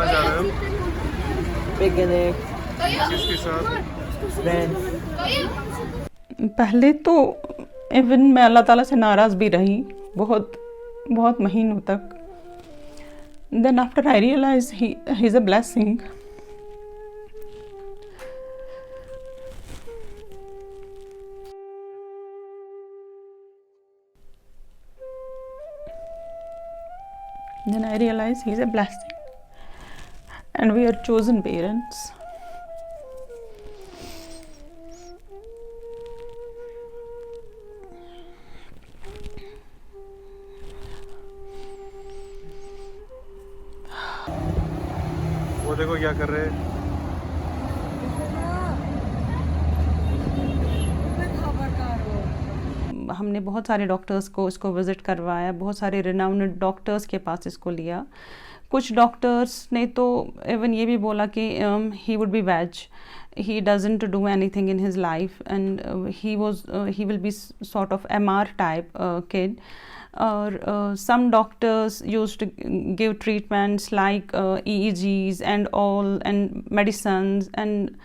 कहाँ जा रहे हो? पिकनिक। किसके साथ? फ्रेंड्स। पहले तो इवन मैं अल्लाह ताला से नाराज़ भी रही बहुत बहुत महीनों तक। Then after I realize he is a blessing. Then I realized he's a blessing and we are chosen parents. वो देखो क्या कर रहे हैं। हमने बहुत सारे डॉक्टर्स को इसको विज़िट करवाया, बहुत सारे रिनाउंड डॉक्टर्स के पास इसको लिया। कुछ डॉक्टर्स ने तो इवन ये भी बोला कि he would be veg, he doesn't do anything in his life and he will be sort of MR type kid. Or some doctors used to give treatments like EEGs and all and medicines and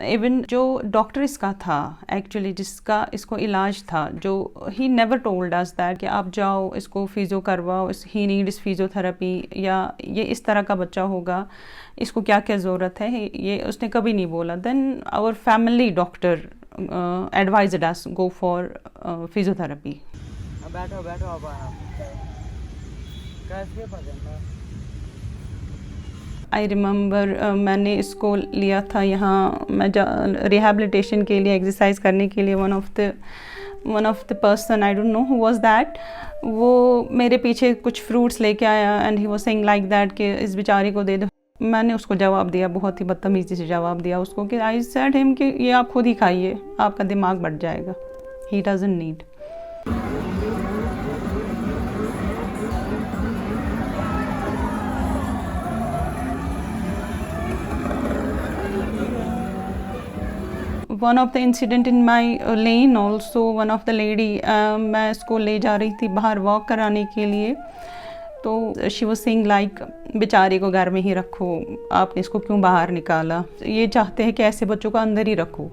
even जो doctor इसका था actually जिसका इसको इलाज था, जो he never told us that कि आप जाओ इसको फिजियो करवाओ, ही नीड्स फिजियोथेरेपी या ये इस तरह का बच्चा होगा, इसको क्या क्या ज़रूरत है, ये उसने कभी नहीं बोला। Then our family doctor advised us go for physiotherapy. बैठो बैठो अब कैसे पकड़ना। आई रिमेंबर मैंने इसको लिया था यहाँ मैं रिहैबिलिटेशन के लिए, एक्सरसाइज करने के लिए। One of the person, I don't know who was that, वो मेरे पीछे कुछ फ्रूट्स लेके आया and he was saying like that कि इस बेचारे को दे दो। मैंने उसको जवाब दिया, बहुत ही बदतमीज़ी से जवाब दिया उसको कि आई सेड हिम कि ये आप खुद ही खाइए, आपका दिमाग बढ़ जाएगा, he doesn't need. One of the incident in my lane also, one of the lady, मैं इसको ले जा रही थी बाहर वॉक कराने के लिए, तो शी वाज सेइंग लाइक बेचारे को घर में ही रखो, आपने इसको क्यों बाहर निकाला। ये चाहते हैं कि ऐसे बच्चों को अंदर ही रखो,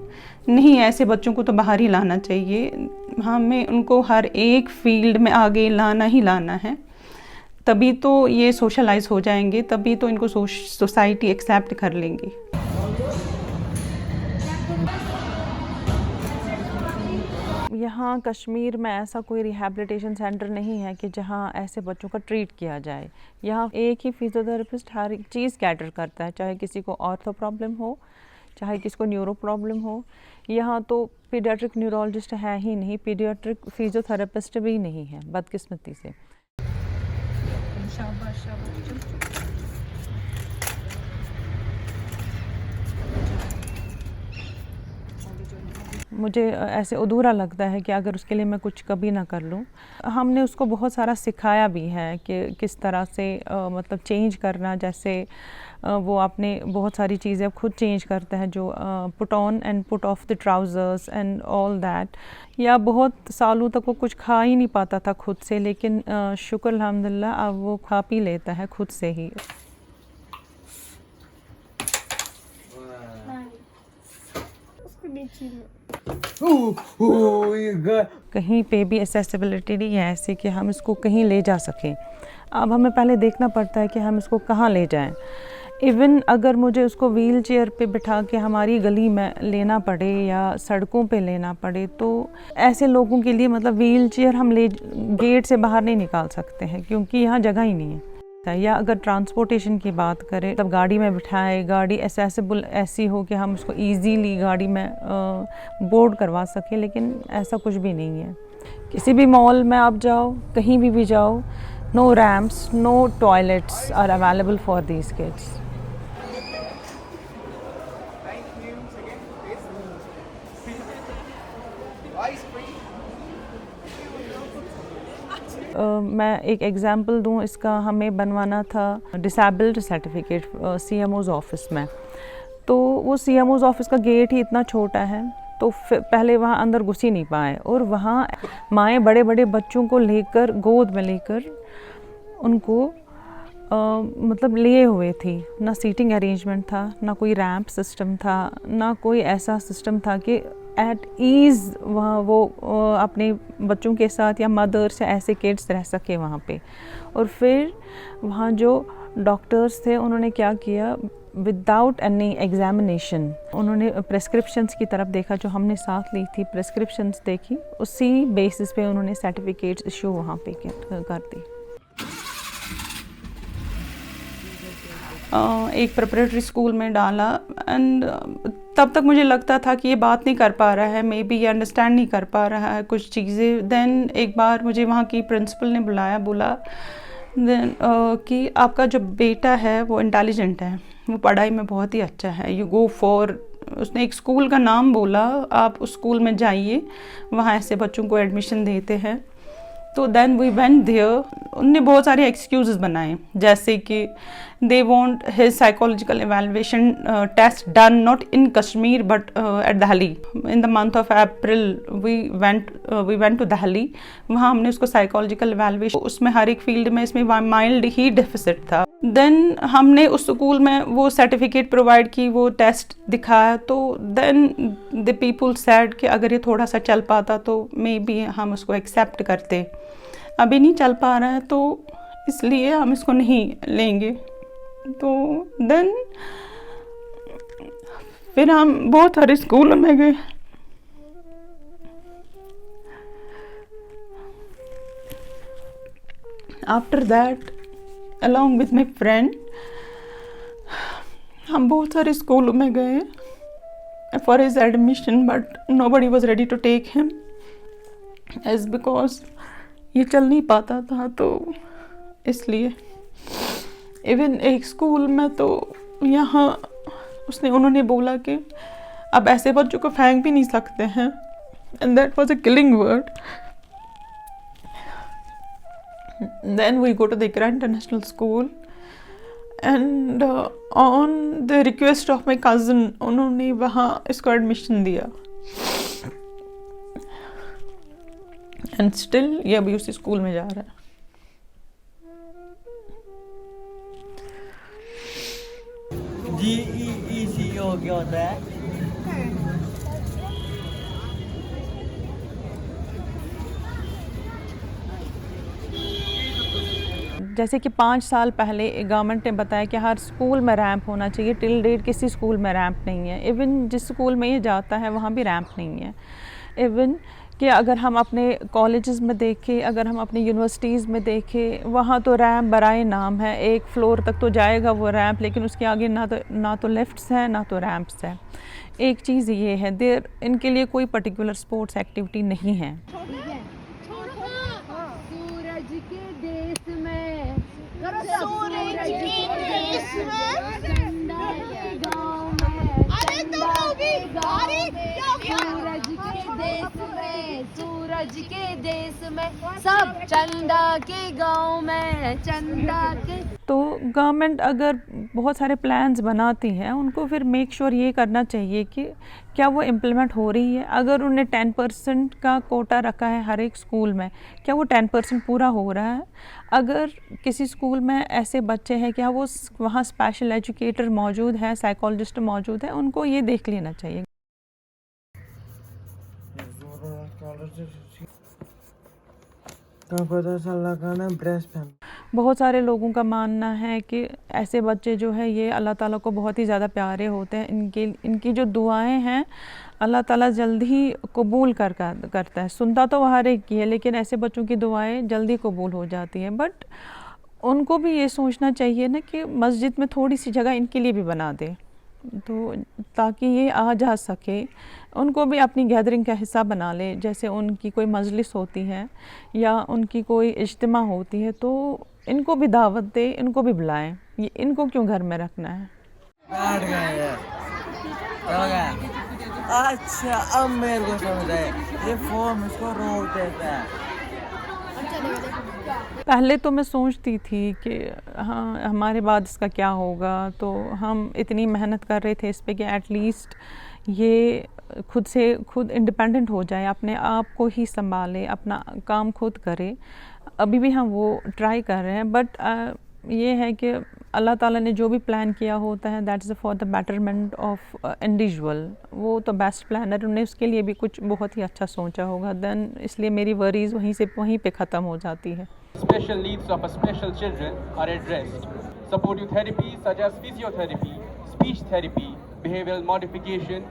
नहीं ऐसे बच्चों को तो बाहर ही लाना चाहिए। हमें उनको हर एक फील्ड में आगे लाना ही लाना है, तभी तो ये सोशलाइज हो जाएंगे, तभी तो इनको सोसाइटी एक्सेप्ट कर लेंगी। यहाँ कश्मीर में ऐसा कोई रिहैबिलिटेशन सेंटर नहीं है कि जहाँ ऐसे बच्चों का ट्रीट किया जाए। यहाँ एक ही फिजियोथेरेपिस्ट हर एक चीज़ कैटर करता है, चाहे किसी को ऑर्थो प्रॉब्लम हो, चाहे किसी को न्यूरो प्रॉब्लम हो। यहाँ तो पीडियाट्रिक न्यूरोलॉजिस्ट है ही नहीं, पीडियाट्रिक फिजियोथेरेपिस्ट भी नहीं है बदकिस्मती से। मुझे ऐसे अधूरा लगता है कि अगर उसके लिए मैं कुछ कभी ना कर लूँ। हमने उसको बहुत सारा सिखाया भी है कि किस तरह से मतलब चेंज करना, जैसे वो आपने बहुत सारी चीज़ें अब खुद चेंज करता है, जो put on and put off the trousers and all that. या बहुत सालों तक वो कुछ खा ही नहीं पाता था खुद से, लेकिन शुक्र अल्हम्दुलिल्लाह अब वो खा पी लेता है खुद से ही। कहीं पे भी एक्सेसिबिलिटी नहीं है ऐसे कि हम इसको कहीं ले जा सकें। अब हमें पहले देखना पड़ता है कि हम इसको कहाँ ले जाएं। इवन अगर मुझे उसको व्हील चेयर पे बिठा के हमारी गली में लेना पड़े या सड़कों पे लेना पड़े, तो ऐसे लोगों के लिए मतलब व्हील चेयर हम गेट से बाहर नहीं निकाल सकते हैं क्योंकि यहाँ जगह ही नहीं है। या अगर ट्रांसपोर्टेशन की बात करें, तब गाड़ी में बिठाए, गाड़ी एक्सेसिबल ऐसी हो कि हम उसको इजीली गाड़ी में बोर्ड करवा सकें, लेकिन ऐसा कुछ भी नहीं है। किसी भी मॉल में आप जाओ, कहीं भी जाओ, no ramps, no toilets are available for these kids. मैं एक एग्ज़ाम्पल दूं इसका, हमें बनवाना था डिसेबल्ड सर्टिफिकेट CMO's ऑफिस में। तो वो CMO's ऑफिस का गेट ही इतना छोटा है, तो पहले वहाँ अंदर घुस ही नहीं पाए, और वहाँ माएँ बड़े बड़े बच्चों को लेकर गोद में लेकर उनको मतलब लिए हुए थी, ना सीटिंग अरेंजमेंट था, ना कोई रैंप सिस्टम था, ना कोई ऐसा सिस्टम था कि एट ईज़ वहाँ वो अपने बच्चों के साथ या मदर्स या ऐसे किड्स रह सके वहाँ पे। और फिर वहाँ जो डॉक्टर्स थे उन्होंने क्या किया, विदाउट एनी एग्जामिनेशन उन्होंने प्रेस्क्रिप्शंस की तरफ देखा, जो हमने साथ ली थी प्रेस्क्रिप्शंस देखी, उसी बेसिस पे उन्होंने सर्टिफिकेट्स इशू वहाँ पे कर दी। एक प्रिपरेटरी स्कूल में डाला एंड तब तक मुझे लगता था कि ये बात नहीं कर पा रहा है, मे बी ये अंडरस्टैंड नहीं कर पा रहा है कुछ चीज़ें। देन एक बार मुझे वहाँ की प्रिंसिपल ने बुलाया, बोला देन कि आपका जो बेटा है वो इंटेलिजेंट है, वो पढ़ाई में बहुत ही अच्छा है, यू गो फॉर, उसने एक स्कूल का नाम बोला, आप उस स्कूल में जाइए, वहाँ ऐसे बच्चों को एडमिशन देते हैं। तो देन वी वेंट देयर। उनने बहुत सारे एक्सक्यूज़ेस बनाए, जैसे कि they want his psychological evaluation test done not in Kashmir but at Delhi in the month of April. We went to Delhi, वहाँ हमने उसको साइकोलॉजिकल एवेलुएशन, उसमें हर एक फील्ड में इसमें माइल्ड ही डेफिसिट था। देन हमने उस स्कूल में वो सर्टिफिकेट प्रोवाइड की, वो टेस्ट दिखाया, तो देन द पीपल सेड कि अगर ये थोड़ा सा चल पाता तो मे बी हम उसको एक्सेप्ट करते, अभी नहीं चल पा रहा है तो इसलिए हम इसको नहीं लेंगे। तो देन फिर हम बहुत सारे स्कूलों में गए, after that along with my friend हम बहुत सारे स्कूलों में गए for his admission, but nobody was ready to take him as because ये चल नहीं पाता था, तो इसलिए इवन एक स्कूल में तो यहाँ उन्होंने बोला कि अब ऐसे बच्चों को फेंक भी नहीं सकते हैं, and that was a killing word. Then we go to the Ikra International School and on the request of my cousin उन्होंने वहाँ इसको एडमिशन दिया and still ये अभी उसी स्कूल में जा रहा है। GEECO क्या होता है? जैसे कि 5 साल पहले गवर्नमेंट ने बताया कि हर स्कूल में रैंप होना चाहिए, टिल डेट किसी स्कूल में रैंप नहीं है। इवन जिस स्कूल में ये जाता है वहाँ भी रैंप नहीं है। इवन कि अगर हम अपने कॉलेजेस में देखें, अगर हम अपनी यूनिवर्सिटीज़ में देखें, वहाँ तो रैंप बराए नाम है, एक फ्लोर तक तो जाएगा वो रैंप, लेकिन उसके आगे ना तो लिफ्ट्स हैं ना तो रैंप्स हैं। एक चीज़ ये है, देर इनके लिए कोई पर्टिकुलर स्पोर्ट्स एक्टिविटी नहीं है। सूरज के देश में सब चंदा के गांव में चंदा के। तो गवर्नमेंट अगर बहुत सारे प्लान्स बनाती है, उनको फिर मेक श्योर ये करना चाहिए कि क्या वो इम्प्लीमेंट हो रही है। अगर उन्हें 10% का कोटा रखा है हर एक स्कूल में, क्या वो 10% पूरा हो रहा है? अगर किसी स्कूल में ऐसे बच्चे हैं, क्या वो वहाँ स्पेशल एजुकेटर मौजूद है, साइकोलॉजिस्ट मौजूद है, उनको ये देख लेना चाहिए। बहुत सारे लोगों का मानना है कि ऐसे बच्चे जो है ये अल्लाह ताला को बहुत ही ज़्यादा प्यारे होते हैं, इनकी जो दुआएं हैं अल्लाह ताला जल्दी ही कबूल करता है। सुनता तो हर एक की है, लेकिन ऐसे बच्चों की दुआएं जल्दी कबूल हो जाती हैं। बट उनको भी ये सोचना चाहिए ना कि मस्जिद में थोड़ी सी जगह इनके लिए भी बना दे, तो ताकि ये आ जा सके, उनको भी अपनी गैदरिंग का हिस्सा बना ले। जैसे उनकी कोई मजलिस होती है या उनकी कोई इज्तिमा होती है, तो इनको भी दावत दे, इनको भी बुलाएं। ये इनको क्यों घर में रखना है? अच्छा, अब मेरे को समझ आया, ये फॉर्म इसको रोक देता है। पहले तो मैं सोचती थी कि हाँ हमारे बाद इसका क्या होगा, तो हम इतनी मेहनत कर रहे थे इस पे कि एटलीस्ट ये खुद इंडिपेंडेंट हो जाए, अपने आप को ही संभाले, अपना काम खुद करे। अभी भी हम वो ट्राई कर रहे हैं, बट ये है कि अल्लाह ताला ने जो भी प्लान किया होता है that is for the betterment of individual, वो तो बेस्ट प्लानर, उन्होंने उसके लिए भी कुछ बहुत ही अच्छा सोचा होगा। देन इसलिए मेरी वरीज़ वहीं पे ख़त्म हो जाती है। Special needs of special children are addressed. Supportive therapies such as physiotherapy, speech therapy, behavioral modification,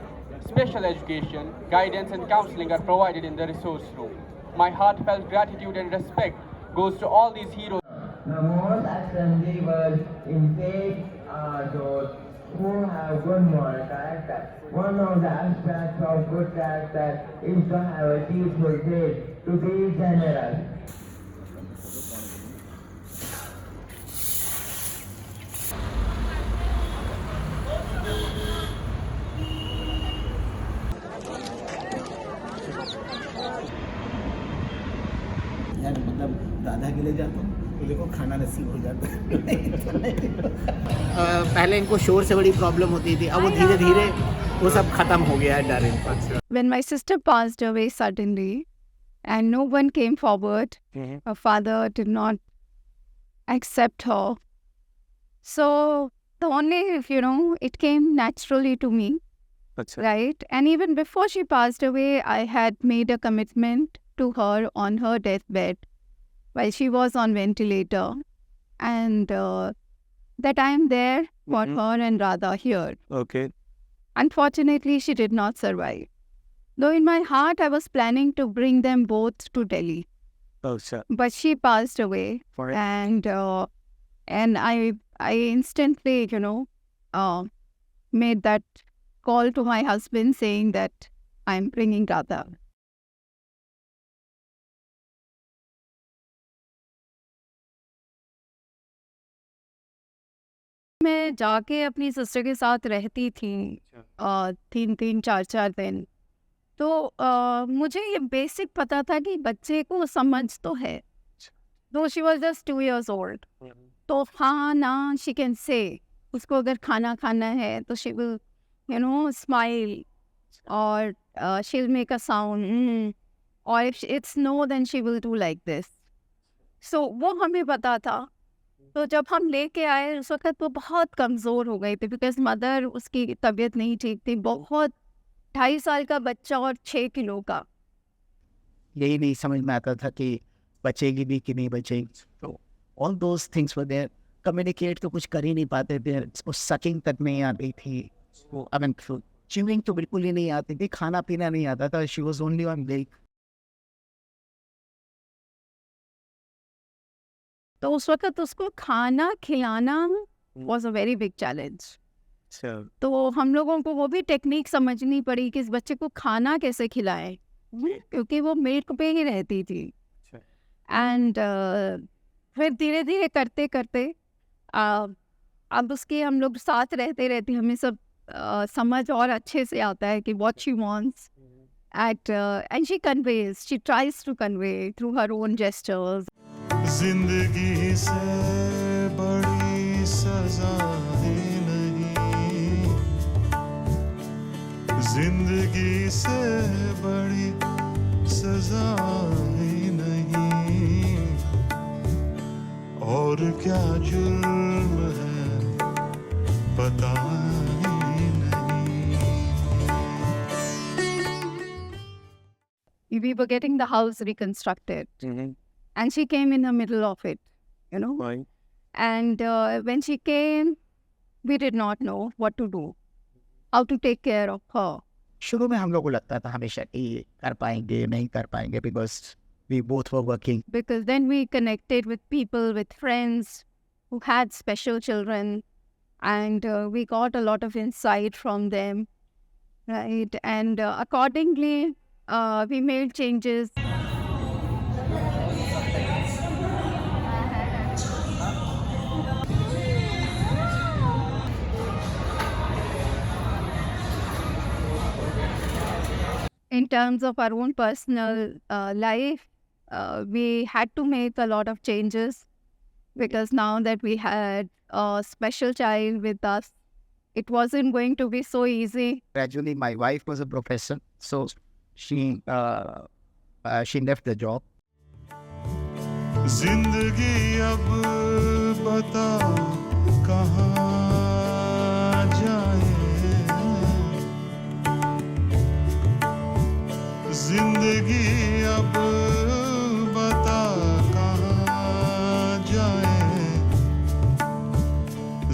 special education, guidance and counseling are provided in the resource room. My heartfelt gratitude and respect goes to all these heroes. The most assembled in faith are those who have good moral character. One of the aspects of good character is to have a peaceful faith, to be generous. यार मतलब दादा के लिए जाता हूँ तो देखो खाना नसीब हो जाता है। पहले इनको शोर से बड़ी प्रॉब्लम होती थी, अब वो धीरे धीरे वो सब खत्म हो गया है डर इनका। When my sister passed away suddenly and no one came forward, her father did not accept her. So the only, it came naturally to me, right? And even before she passed away, I had made a commitment to her on her deathbed while she was on ventilator, and that I am there for her and Radha here. Okay. Unfortunately, she did not survive. Though in my heart, I was planning to bring them both to Delhi. Oh, sir. But she passed away, and I instantly, made that call to my husband saying that I'm bringing Radha. मैं जाके अपनी sister के साथ रहती थी 3-4 दिन, तो मुझे ये बेसिक पता था कि बच्चे को समझ तो है, तो she was just 2 years old, तो हाँ ना शी कैन से, उसको अगर खाना खाना है तो शी विल स्माइल और she will make a sound, और if it's no then she will do like this. So वो हमें पता था। तो जब हम लेके आए उस वक्त वो बहुत कमज़ोर हो गई थी, बिकॉज मदर उसकी तबीयत नहीं ठीक थी, बहुत 2.5 साल का बच्चा और 6 किलो का। यही नहीं समझ में आता था कि बचेगी भी कि नहीं बचेगी। तो all those things were there. Communicate तो कुछ कर ही नहीं पाते थे, उसको सकिंग तक नहीं आती थी, वो आई मीन च्यूइंग तो बिल्कुल ही नहीं आती थी, खाना पीना नहीं आता था। She was only on milk. तो उस वक्त उसको खाना खिलाना was a very big challenge. तो हम लोगों को वो भी टेक्निक समझनी पड़ी कि इस बच्चे को खाना कैसे खिलाएं, क्योंकि वो मिल्क पे ही रहती थी। एंड फिर धीरे धीरे करते करते अब उसके हम लोग साथ रहते हमें सब समझ और अच्छे से आता है कि what she wants and she conveys, she tries to convey through her own gestures. जिंदगी से बड़ी सजा ही नहीं, जिंदगी से बड़ी सजा ही नहीं, और क्या जुर्म है पता ही नहीं। We were getting the house reconstructed. And she came in the middle of it, Fine. And when she came, we did not know what to do, how to take care of her. शुरू में हम लोग को लगता था हमेशा कि कर पाएंगे नहीं कर पाएंगे, because we both were working. Because then we connected with people, with friends who had special children, and we got a lot of insight from them, right? And accordingly, we made changes. In terms of our own personal life, we had to make a lot of changes, because now that we had a special child with us, it wasn't going to be so easy. Gradually, my wife was a professor, so she left the job. जिंदगी अब बता कहाँ जाए, जिंदगी अब बता कहाँ जाए,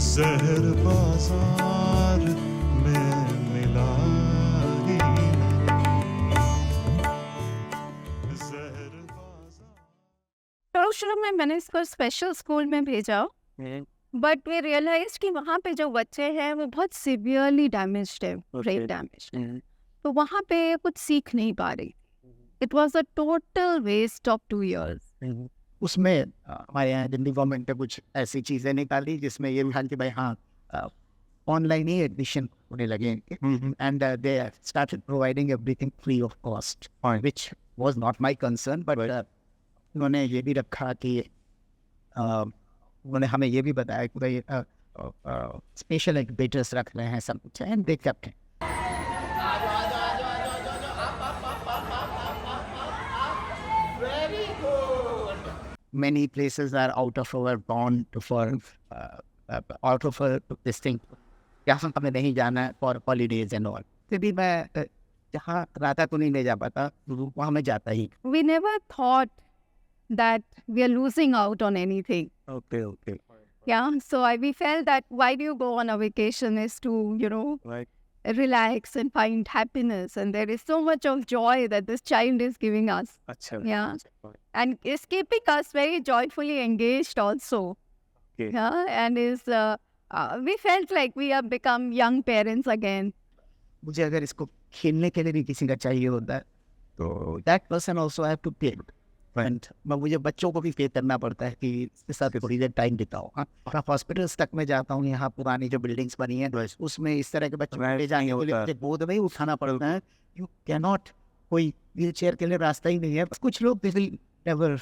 जहर बाजार में मिला ही नहीं, जहर बाजार। शुरू में मैंने इसको स्पेशल स्कूल में भेजा, बट वी रियलाइज कि वहाँ पे जो बच्चे हैं वो बहुत सिवियरली डैमेज्ड है, ब्रेन डैमेज, तो वहाँ पे कुछ सीख नहीं पा रही। It was a total waste of 2 years। उसमें हमारे यहाँ दिल्ली गवर्नमेंट ने कुछ ऐसी चीज़ें निकाली जिसमें ये था कि भाई हाँ ऑनलाइन ही एडमिशन होने लगे and they started providing everything free of cost, which was not my concern, but उन्होंने ये भी रखा कि उन्होंने हमें ये भी बताया कि भाई स्पेशल एजुकेटर्स रख रहे हैं सब कुछ, and they kept it. Many places are out of our bond for out of this thing. यहाँ हमें नहीं जाना है for holidays and all. फिर भी मैं जहाँ राता को नहीं ले जा पाता वहाँ मैं जाता ही। We never thought that we are losing out on anything. Okay. Yeah, so we felt that why do you go on a vacation is to, Right. relax and find happiness, and there is so much of joy that this child is giving us. अच्छा। Yeah. And is keeping us very joyfully engaged also. Okay. Yeah, and we felt like we have become young parents again. मुझे अगर इसको खेलने के लिए भी किसी का चाहिए होता है तो that person also have to pay. And मुझे बच्चों को भी पे करना पड़ता है कि इसके साथ थोड़ी देर टाइम बिताओ। हाँ, हॉस्पिटल्स तक मैं जाता हूँ, यहाँ पुरानी जो बिल्डिंग्स बनी हैं उसमें इस तरह के बच्चे ले जाएंगे, गोद में ही उठाना पड़ता है। यू कैन नॉट, कोई व्हील चेयर के लिए रास्ता ही नहीं है। कुछ लोग never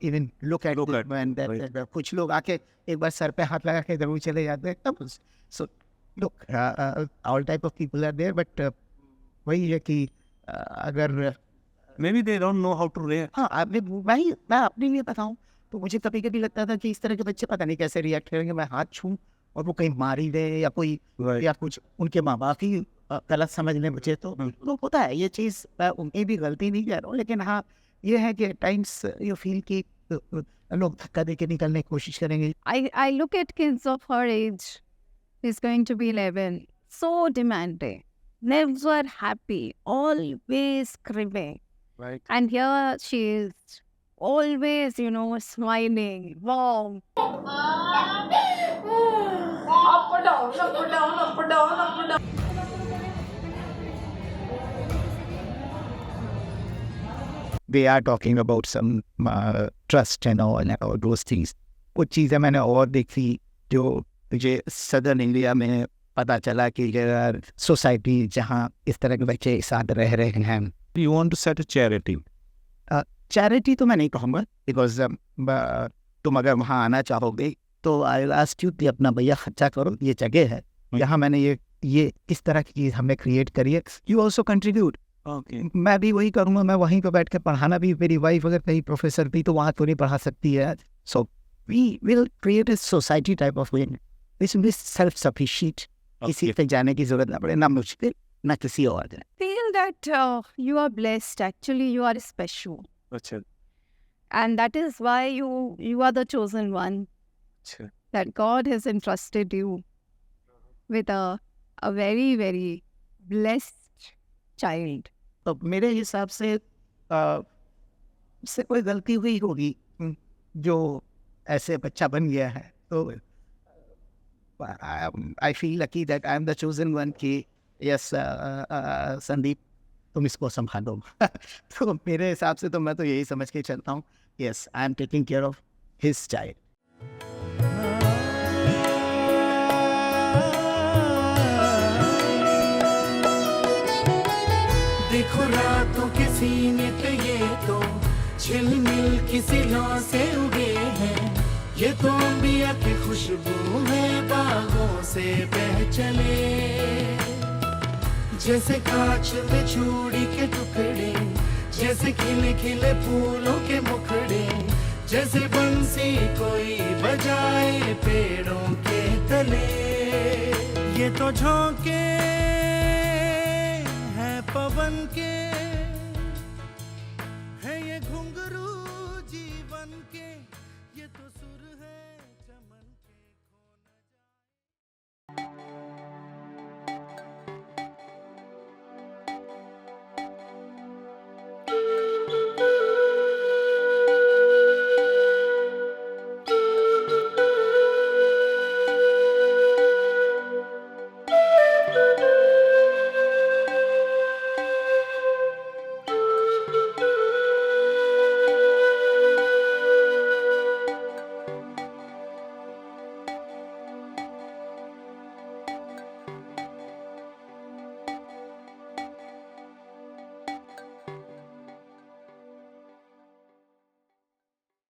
even look at it, कुछ लोग आके एक बार सर पे हाथ लगा के जरूर चले जाते हैं। So look, all type of people are there, but वही है कि अगर Maybe they don't know how to react. हाँ, मैं अपने लिए बताऊँ तो मुझे कभी कभी लगता था कि इस तरह के बच्चे पता नहीं कैसे रिएक्ट करेंगे। मैं हाथ छूँ और वो कहीं मार ही दे या कोई या कुछ उनके माँ बाप ही गलत समझ लें मुझे, तो होता है ये चीज़। मैं उनकी भी गलती नहीं कह रहा हूँ, लेकिन हाँ ये है कि टाइम्स यू फील कि लोग धक्का दे के निकलने की कोशिश करेंगे। I look at kids of her age, she's going to be 11, so demanding, never happy, always screaming. Right. And here she is, always, smiling, warm. We are talking about some trust and all those things. कुछ चीज़ें मैंने और देखी जो मुझे southern India में पता चला कि यार सोसाइटी जहाँ इस तरह के बच्चे साथ रह रहे हैं। You want to set a charity? Charity तो मैं नहीं कहूँगा, बिकॉज तुम अगर वहाँ आना चाहोगे तो आई विल आस्क यू कि अपना भैया खर्चा करो, ये जगह है यहाँ मैंने ये इस तरह की चीज़ हमने क्रिएट करी है, यू ऑल्सो कंट्रीब्यूट। Okay. मैं भी वही करूँगा, मैं वहीं पर बैठ कर पढ़ाना भी, मेरी वाइफ अगर कहीं प्रोफेसर थी तो वहाँ तो नहीं पढ़ा सकती है। So we will create a society type of way, इसमें सेल्फ सफिशिएंट, किसी पे जाने की जरूरत ना पड़े, ना मुश्किल ना किसी और। Feel that you are blessed. Actually, you are special, अच्छा। and that is why you are the chosen one. अच्छा। That God has entrusted you with a very, very blessed child. तो मेरे हिसाब से इससे कोई गलती हुई होगी जो ऐसे बच्चा बन गया है, तो I feel lucky that I am the chosen one कि यस संदीप तुम इसको संभालो। तो मेरे हिसाब से तो मैं तो यही समझ के चलता हूँ, yes I am taking care of his child. देखो रातों के सीने पे ये तो झिलमिल किसी लौ से उगे हैं, ये तो अंबिया की खुशबू है बागों से बह चले, जैसे कांच में चूड़ी के टुकड़े, जैसे खिले खिले फूलों के मुखड़े, जैसे बंसी कोई बजाए पेड़ों के तले। ये तो झोंके हैं पवन के, है ये घुंघरू जीवन के, ये तो सुर है चमन के खो न जाए।